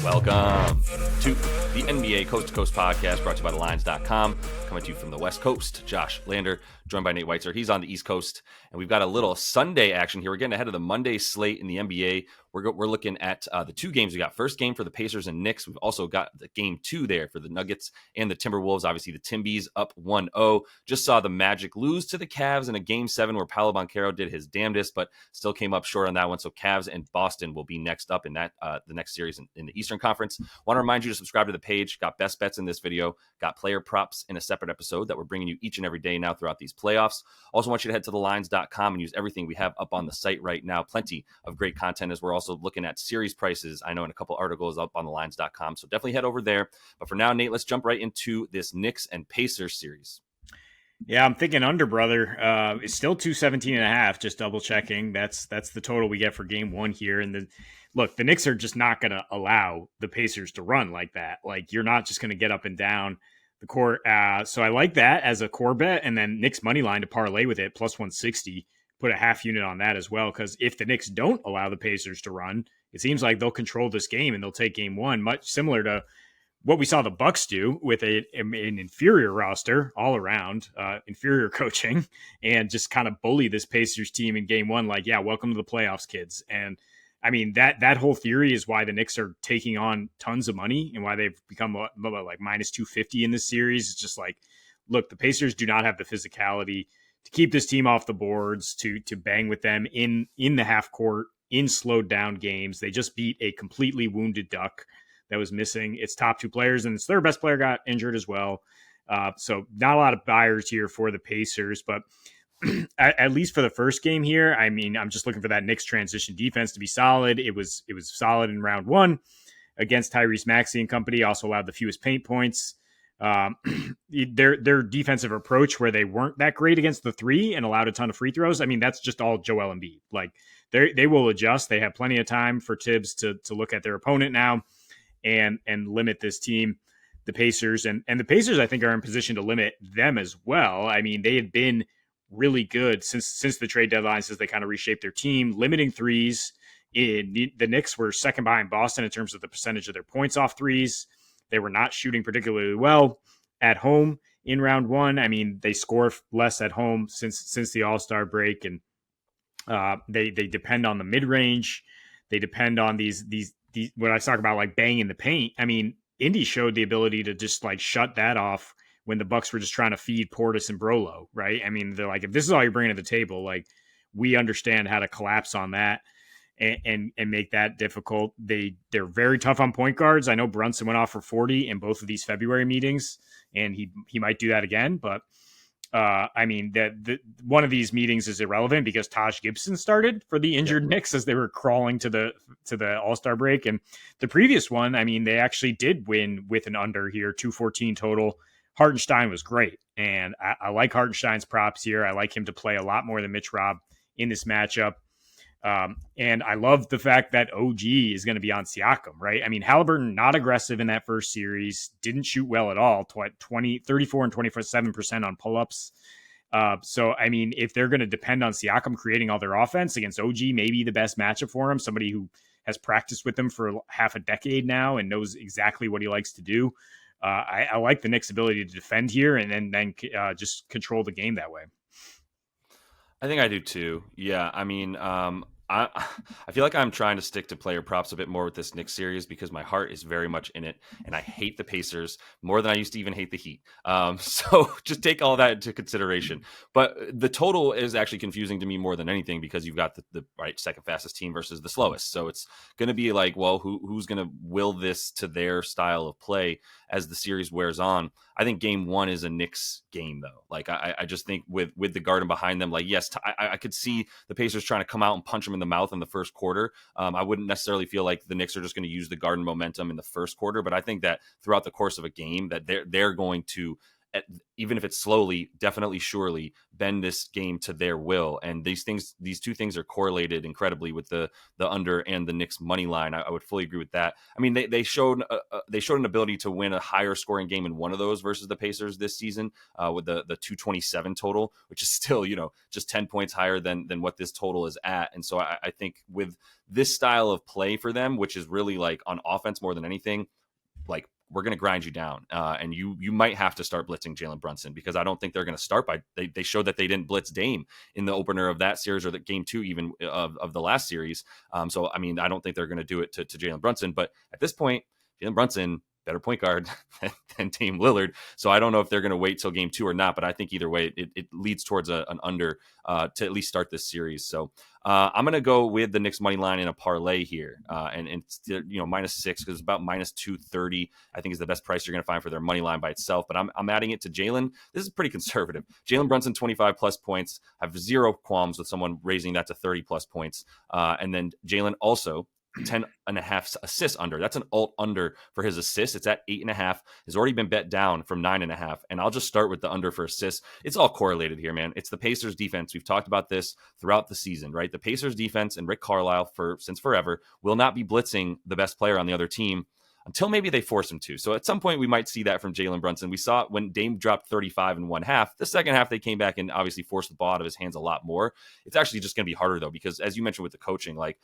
Welcome to the NBA Coast to Coast podcast brought to you by thelines.com. Coming to you from the West Coast, Josh Lander, joined by Nate Weitzer. He's on the East Coast, and we've got a little Sunday action here. We're getting ahead of the Monday slate in the NBA. We're looking at the two games. We got first game for the Pacers and Knicks. We've also got the game 2 there for the Nuggets and the Timberwolves. Obviously, the Timbies up 1-0. Just saw the Magic lose to the Cavs in a game 7 where Paolo Banchero did his damnedest, but still came up short on that one. So Cavs and Boston will be next up in that the next series in the Eastern Conference. Want to remind you to subscribe to the page. Got best bets in this video. Got player props in a separate episode that we're bringing you each and every day now throughout these playoffs. Also want you to head to thelines.com and use everything we have up on the site right now. Plenty of great content as we're also looking at series prices. I know in a couple articles up on thelines.com. So definitely head over there. But for now, Nate, let's jump right into this Knicks and Pacers series. Yeah, I'm thinking under, brother. It's still 217.5. Just double checking. That's the total we get for game 1 here. And look, the Knicks are just not going to allow the Pacers to run like that. Like, you're not just going to get up and down the court. So I like that as a core bet. And then Knicks money line to parlay with it, plus 160. Put a half unit on that as well. Because if the Knicks don't allow the Pacers to run, it seems like they'll control this game and they'll take game 1, much similar to what we saw the Bucks do with an inferior roster all around, inferior coaching, and just kind of bully this Pacers team in game 1. Like, yeah, welcome to the playoffs, kids. And I mean, that whole theory is why the Knicks are taking on tons of money and why they've become like minus 250 in this series. It's just like, look, the Pacers do not have the physicality to keep this team off the boards, to bang with them in the half court, in slowed down games. They just beat a completely wounded Duck that was missing its top 2 players, and its third best player got injured as well. So not a lot of buyers here for the Pacers, but at least for the first game here, I mean, I'm just looking for that Knicks transition defense to be solid. It was solid in round 1 against Tyrese Maxey and company. Also allowed the fewest paint points. Their defensive approach, where they weren't that great against the 3 and allowed a ton of free throws, I mean, that's just all Joel Embiid. Like, they will adjust. They have plenty of time for Tibbs to look at their opponent now and limit this team, the Pacers. And the Pacers, I think, are in position to limit them as well. I mean, they had been really good since the trade deadline, since they kind of reshaped their team, limiting threes. The Knicks were second behind Boston in terms of the percentage of their points off threes. They were not shooting particularly well at home in round 1. I mean, they score less at home since the All-Star break, and they depend on the mid-range. They depend on these when I talk about like banging the paint. I mean, Indy showed the ability to just like shut that off when the Bucks were just trying to feed Portis and Brolo, right? I mean, they're like, if this is all you're bringing to the table, like, we understand how to collapse on that and make that difficult. They're very tough on point guards. I know Brunson went off for 40 in both of these February meetings, and he might do that again. But I mean, one of these meetings is irrelevant because Taj Gibson started for the injured Knicks as they were crawling to the All-Star break. And the previous one, I mean, they actually did win with an under here, 214 total. Hartenstein was great, and I like Hartenstein's props here. I like him to play a lot more than Mitch Rob in this matchup. And I love the fact that OG is going to be on Siakam, right? I mean, Halliburton, not aggressive in that first series, didn't shoot well at all, 34 and 27% on pull-ups. So, I mean, if they're going to depend on Siakam creating all their offense against OG, maybe the best matchup for him, somebody who has practiced with him for half a decade now and knows exactly what he likes to do. I like the Knicks' ability to defend here and then just control the game that way. I think I do too. Yeah, I mean, I feel like I'm trying to stick to player props a bit more with this Knicks series because my heart is very much in it, and I hate the Pacers more than I used to even hate the Heat. So just take all that into consideration. But the total is actually confusing to me more than anything because you've got the right second fastest team versus the slowest. So it's going to be like, well, who's going to will this to their style of play as the series wears on? I think game 1 is a Knicks game, though. Like, I just think with the Garden behind them, like, yes, I could see the Pacers trying to come out and punch them in the mouth in the first quarter. I wouldn't necessarily feel like the Knicks are just going to use the Garden momentum in the first quarter, but I think that throughout the course of a game that they're going to even if it's slowly, definitely, surely bend this game to their will. And these two things are correlated incredibly with the under and the Knicks money line. I would fully agree with that. I mean, they showed an ability to win a higher scoring game in one of those versus the Pacers this season with the 227 total, which is still, just 10 points higher than what this total is at. And so I think with this style of play for them, which is really like on offense more than anything, like we're going to grind you down, and you might have to start blitzing Jalen Brunson, because I don't think they're going to start by they showed that they didn't blitz Dame in the opener of that series or the game 2 even of the last series. So I mean, I don't think they're going to do it to Jalen Brunson, but at this point, Jalen Brunson, better point guard than Dame Lillard. So I don't know if they're going to wait till game 2 or not, but I think either way, it leads towards an under to at least start this series. So I'm going to go with the Knicks money line in a parlay here. And it's, -6, because it's about -230, I think is the best price you're going to find for their money line by itself. But I'm adding it to Jalen. This is pretty conservative. Jalen Brunson, 25 plus points. I have zero qualms with someone raising that to 30 plus points. And then Jalen also 10.5 assists under. That's an alt under for his assists. It's at 8.5. Has already been bet down from 9.5. And I'll just start with the under for assists. It's all correlated here, man. It's the Pacers defense. We've talked about this throughout the season, right? The Pacers defense and Rick Carlisle since forever will not be blitzing the best player on the other team until maybe they force him to. So at some point, we might see that from Jalen Brunson. We saw it when Dame dropped 35 in one half. The second half, they came back and obviously forced the ball out of his hands a lot more. It's actually just going to be harder, though, because as you mentioned with the coaching, like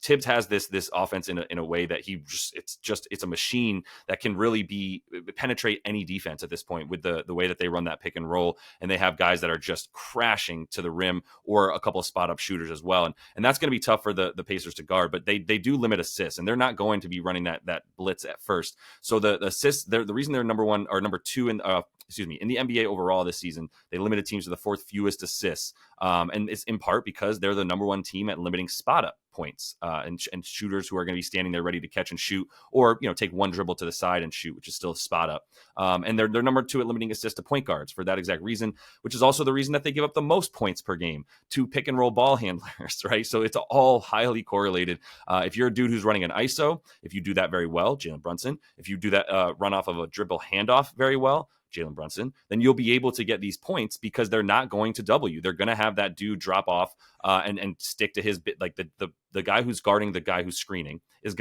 Tibbs has this offense in a way that it's a machine that can really penetrate any defense at this point with the way that they run that pick and roll. And they have guys that are just crashing to the rim, or a couple of spot up shooters as well. And that's going to be tough for the Pacers to guard, but they do limit assists, and they're not going to be running that blitz at first. So the assists, the reason they're number 1 or number 2 in the NBA overall this season, they limited teams to the 4th fewest assists. And it's in part because they're the number 1 team at limiting spot up points and shooters who are going to be standing there ready to catch and shoot, or take one dribble to the side and shoot, which is still a spot up. And they're number 2 at limiting assists to point guards for that exact reason, which is also the reason that they give up the most points per game to pick and roll ball handlers, right? So it's all highly correlated. If you're a dude who's running an ISO, if you do that very well, Jalen Brunson. If you do that run off of a dribble handoff very well, Jalen Brunson, then you'll be able to get these points because they're not going to double you. They're going to have that dude drop off and stick to his bit. Like the guy who's guarding the guy who's screening is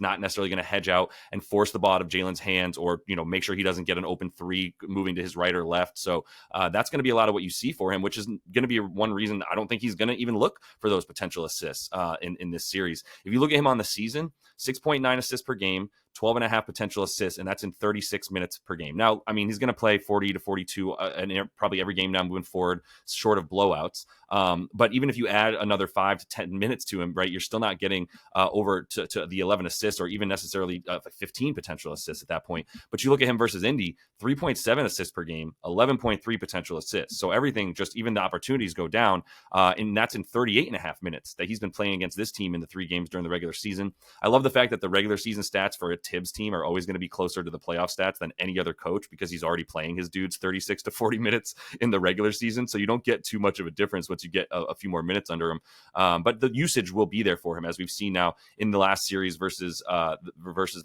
not necessarily going to hedge out and force the ball out of Jalen's hands, or make sure he doesn't get an open 3 moving to his right or left. So that's going to be a lot of what you see for him, which is going to be one reason I don't think he's going to even look for those potential assists in this series. If you look at him on the season, 6.9 assists per game, 12.5 potential assists, and that's in 36 minutes per game. Now, I mean, he's going to play 40 to 42 and probably every game now moving forward, short of blowouts. But even if you add another 5 to 10 minutes to him, right, you're still not getting over to the 11 assists, or even necessarily 15 potential assists at that point. But you look at him versus Indy, 3.7 assists per game, 11.3 potential assists. So everything, just even the opportunities go down, and that's in 38.5 minutes that he's been playing against this team in the 3 games during the regular season. I love the fact that the regular season stats for a Tibbs team are always going to be closer to the playoff stats than any other coach, because he's already playing his dudes 36 to 40 minutes in the regular season. So you don't get too much of a difference once you get a few more minutes under him. But the usage will be there for him, as we've seen now in the last series versus the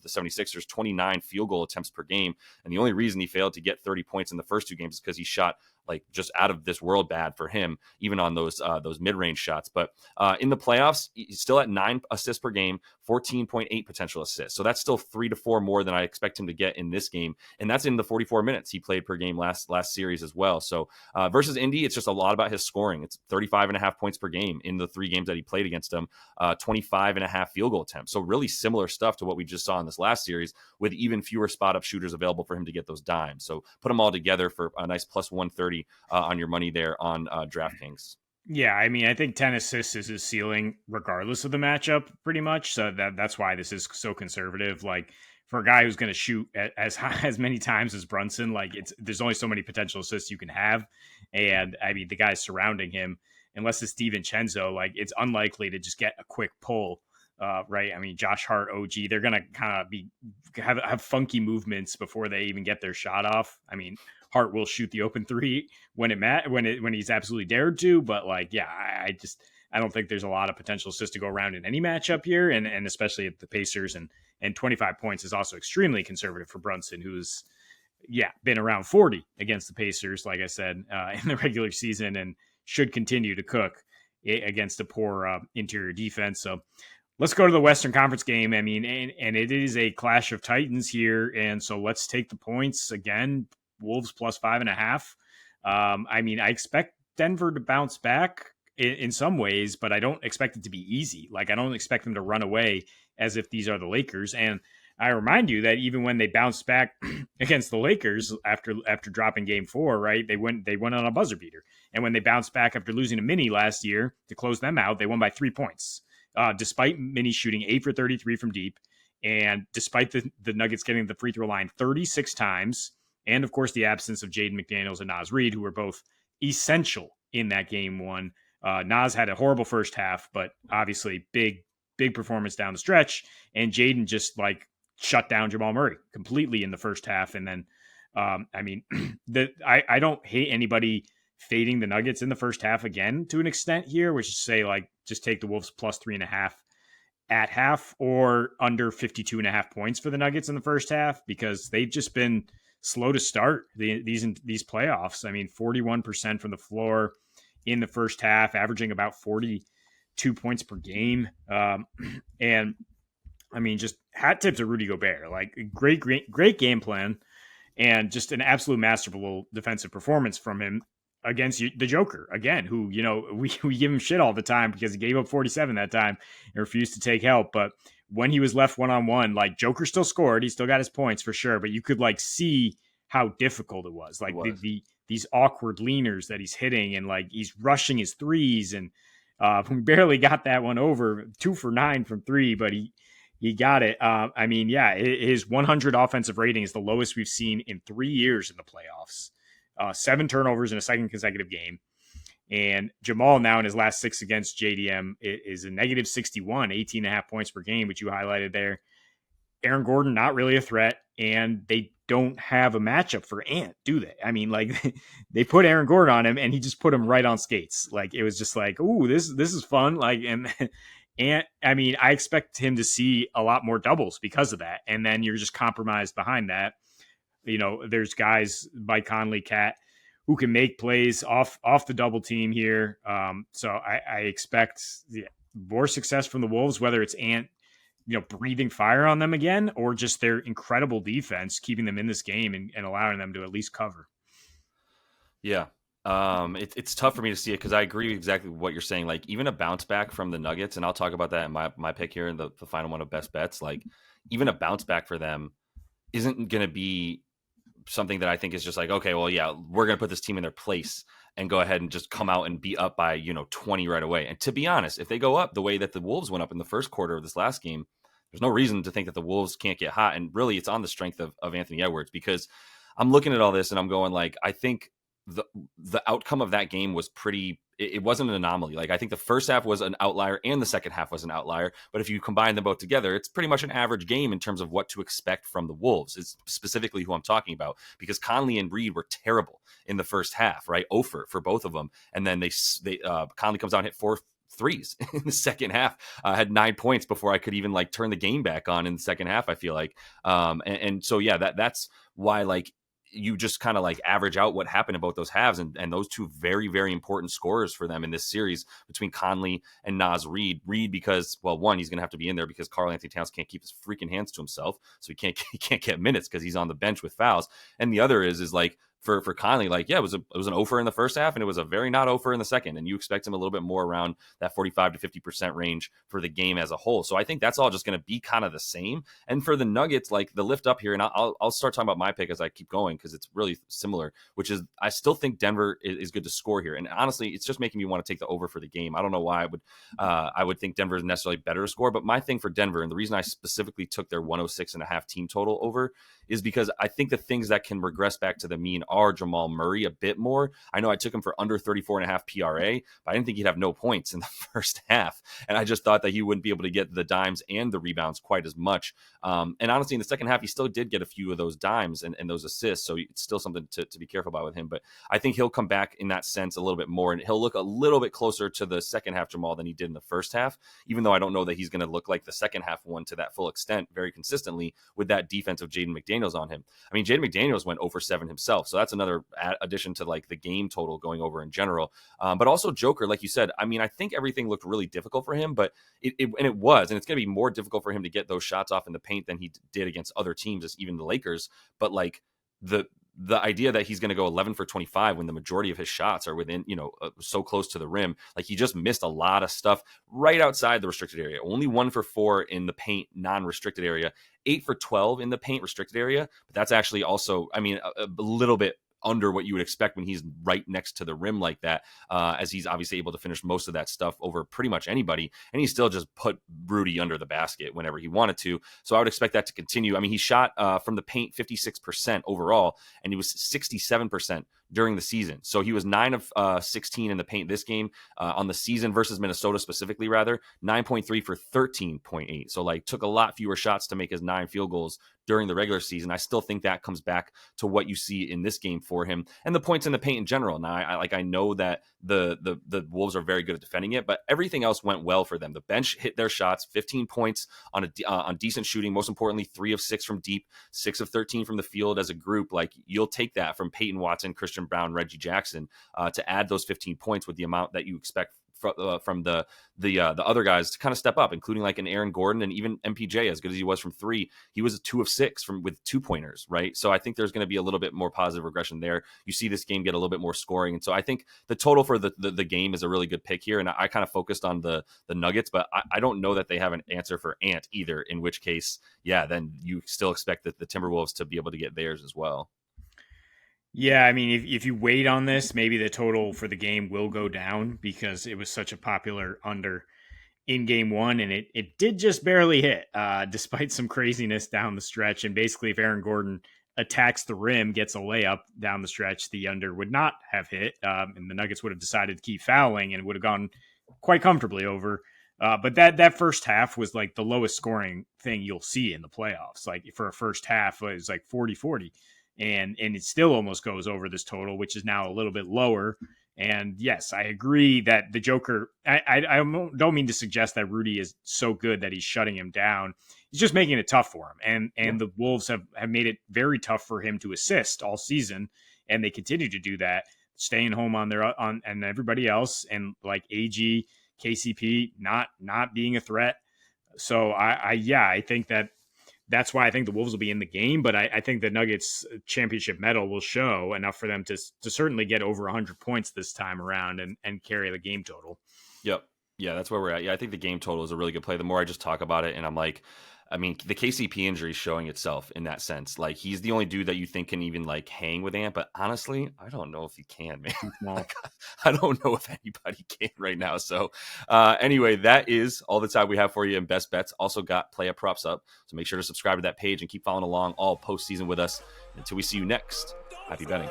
76ers, 29 field goal attempts per game. And the only reason he failed to get 30 points in the first 2 games is because he shot like just out of this world bad for him, even on those mid-range shots. But in the playoffs, he's still at 9 assists per game, 14.8 potential assists. So that's still 3 to 4 more than I expect him to get in this game. And that's in the 44 minutes he played per game last series as well. So versus Indy, it's just a lot about his scoring. It's 35.5 points per game in the 3 games that he played against them, 25.5 field goal attempts. So really similar stuff to what we just saw in this last series, with even fewer spot up shooters available for him to get those dimes. So put them all together for a nice plus 130 on your money there on DraftKings. Yeah, I mean, I think 10 assists is his ceiling regardless of the matchup, pretty much. So that's why this is so conservative. Like, for a guy who's going to shoot as high as many times as Brunson, like there's only so many potential assists you can have. And I mean, the guys surrounding him, unless it's DiVincenzo, like it's unlikely to just get a quick pull. Right. I mean, Josh Hart, OG, they're going to kind of have funky movements before they even get their shot off. I mean, Hart will shoot the open 3 when he's absolutely dared to, but like, yeah, I don't think there's a lot of potential assists to go around in any matchup here, and especially at the Pacers, and 25 points is also extremely conservative for Brunson, who's been around 40 against the Pacers, like I said, in the regular season, and should continue to cook against a poor interior defense. So let's go to the Western Conference game. I mean, and it is a clash of titans here. And so let's take the points again. Wolves plus 5.5. I mean, I expect Denver to bounce back in some ways, but I don't expect it to be easy. Like, I don't expect them to run away as if these are the Lakers. And I remind you that even when they bounced back against the Lakers after dropping game 4, right, they went on a buzzer beater. And when they bounced back after losing to Mini last year to close them out, they won by 3 points, despite Mini shooting 8 for 33 from deep. And despite the Nuggets getting the free throw line 36 times, and of course the absence of Jaden McDaniels and Naz Reid, who were both essential in that game 1. Naz had a horrible first half, but obviously big performance down the stretch. And Jaden just like shut down Jamal Murray completely in the first half. And then, I mean, I don't hate anybody fading the Nuggets in the first half again to an extent here, which is say like just take the Wolves plus 3.5 at half or under 52.5 points for the Nuggets in the first half, because they've just been slow to start these playoffs. I mean, 41% from the floor in the first half, averaging about 42 points per game. And I mean, just hat tip to Rudy Gobert, like great game plan and just an absolute masterful defensive performance from him against the Joker again, who, you know, we give him shit all the time because he gave up 47 that time and refused to take help. But when he was left one-on-one, like Joker still scored, he still got his points for sure, but you could like see how difficult it was. Like these awkward leaners that he's hitting, and like he's rushing his threes, and we barely got that one over, 2 for 9 from 3, but he got it. I mean, yeah, his 100 offensive rating is the lowest we've seen in 3 years in the playoffs. 7 turnovers in a second consecutive game. And Jamal now in his last 6 against JDM is a negative 61, 18.5 points per game, which you highlighted there. Aaron Gordon, not really a threat, and they don't have a matchup for Ant, do they? I mean, like they put Aaron Gordon on him and he just put him right on skates. Like it was just like, ooh, this is fun. Like, and I mean, I expect him to see a lot more doubles because of that. And then you're just compromised behind that. You know, there's guys by Conley, Cat, who can make plays off the double team here. So I expect more success from the Wolves, whether it's Ant, you know, breathing fire on them again, or just their incredible defense keeping them in this game and allowing them to at least cover. Yeah. It's tough for me to see it because I agree with exactly what you're saying. Like even a bounce back from the Nuggets, and I'll talk about that in my pick here in the final one of best bets. Like even a bounce back for them isn't going to be something that I think is just like, okay, well, yeah, we're going to put this team in their place and go ahead and just come out and be up by, 20 right away. And to be honest, if they go up the way that the Wolves went up in the first quarter of this last game, there's no reason to think that the Wolves can't get hot. And really it's on the strength of Anthony Edwards, because I'm looking at all this and I'm going like, I think the outcome of that game was it wasn't an anomaly. Like I think the first half was an outlier and the second half was an outlier. But if you combine them both together, it's pretty much an average game in terms of what to expect from the Wolves. It's specifically who I'm talking about, because Conley and Reed were terrible in the first half, right? 0 for both of them. And then Conley comes out and hit 4 threes in the second half, had 9 points before I could even like turn the game back on in the second half, I feel like. And so, yeah, that's why like, you just kind of like average out what happened in both those halves, and those two very, very important scorers for them in this series between Conley and Naz Reid. Reid, because, well, one, he's going to have to be in there because Karl Anthony Towns can't keep his freaking hands to himself, so he can't get minutes because he's on the bench with fouls. And the other is like for Conley, like, yeah, it was an 0 in the first half and it was a very not 0 in the second, and you expect him a little bit more around that 45 to 50% range for the game as a whole. So I think that's all just going to be kind of the same. And for the Nuggets, like the lift up here, and I'll start talking about my pick as I keep going because it's really similar, which is I still think Denver is good to score here. And honestly, it's just making me want to take the over for the game. I don't know why I would think Denver is necessarily better to score, but my thing for Denver, and the reason I specifically took their 106.5 team total over, is because I think the things that can regress back to the mean PPR Jamal Murray a bit more. I know I took him for under 34.5 PRA, but I didn't think he'd have no points in the first half. And I just thought that he wouldn't be able to get the dimes and the rebounds quite as much. And honestly, in the second half, he still did get a few of those dimes and those assists. So it's still something to be careful about with him. But I think he'll come back in that sense a little bit more, and he'll look a little bit closer to the second half Jamal than he did in the first half, even though I don't know that he's going to look like the second half one to that full extent very consistently with that defense of Jaden McDaniels on him. I mean, Jaden McDaniels went over 7 himself, so that's another addition to like the game total going over in general. But also Joker, like you said, I mean, I think everything looked really difficult for him, but it was, and it's going to be more difficult for him to get those shots off in the paint than he did against other teams, as even the Lakers. But like the idea that he's going to go 11 for 25 when the majority of his shots are within, so close to the rim, like he just missed a lot of stuff right outside the restricted area. Only 1 for 4 in the paint, non-restricted area, 8 for 12 in the paint restricted area. But that's actually also, I mean, a little bit under what you would expect when he's right next to the rim like that, as he's obviously able to finish most of that stuff over pretty much anybody. And he still just put Rudy under the basket whenever he wanted to. So I would expect that to continue. I mean, he shot from the paint 56% overall, and he was 67% during the season. So he was 9 of 16 in the paint this game on the season versus Minnesota specifically, rather 9.3 for 13.8. So like took a lot fewer shots to make his 9 field goals during the regular season. I still think that comes back to what you see in this game for him and the points in the paint in general. Now, I know that the Wolves are very good at defending it, but everything else went well for them. The bench hit their shots, 15 points on decent shooting. Most importantly, 3 of 6 from deep, 6 of 13 from the field as a group. Like you'll take that from Peyton Watson, Christian Brown, Reggie Jackson to add those 15 points with the amount that you expect from the other guys to kind of step up, including like an Aaron Gordon and even MPJ. As good as he was from 3, he was a 2 of 6 with 2-pointers, right? So I think there's going to be a little bit more positive regression there. You see this game get a little bit more scoring, and so I think the total for the game is a really good pick here. And I kind of focused on the Nuggets, but I don't know that they have an answer for Ant either. In which case, yeah, then you still expect that the Timberwolves to be able to get theirs as well. Yeah, I mean, if you wait on this, maybe the total for the game will go down because it was such a popular under in game 1, and it did just barely hit, despite some craziness down the stretch. And basically, if Aaron Gordon attacks the rim, gets a layup down the stretch, the under would not have hit, and the Nuggets would have decided to keep fouling and would have gone quite comfortably over. But that first half was like the lowest scoring thing you'll see in the playoffs. Like for a first half, it was like 40-40. And it still almost goes over this total, which is now a little bit lower. And yes, I agree that the Joker, I don't mean to suggest that Rudy is so good that he's shutting him down. He's just making it tough for him. And the Wolves have made it very tough for him to assist all season. And they continue to do that, staying home on and everybody else. And like AG, KCP, not being a threat. So I think that's why I think the Wolves will be in the game, but I think the Nuggets championship medal will show enough for them to certainly get over 100 points this time around and carry the game total. Yep. Yeah, that's where we're at. Yeah, I think the game total is a really good play. The more I just talk about it, and I'm like, I mean, the KCP injury is showing itself in that sense. Like, he's the only dude that you think can even like hang with Ant, but honestly, I don't know if he can, man. Like, I don't know if anybody can right now. So anyway, that is all the time we have for you in Best Bets. Also got Playa Props up. So make sure to subscribe to that page and keep following along all postseason with us. Until we see you next, happy betting.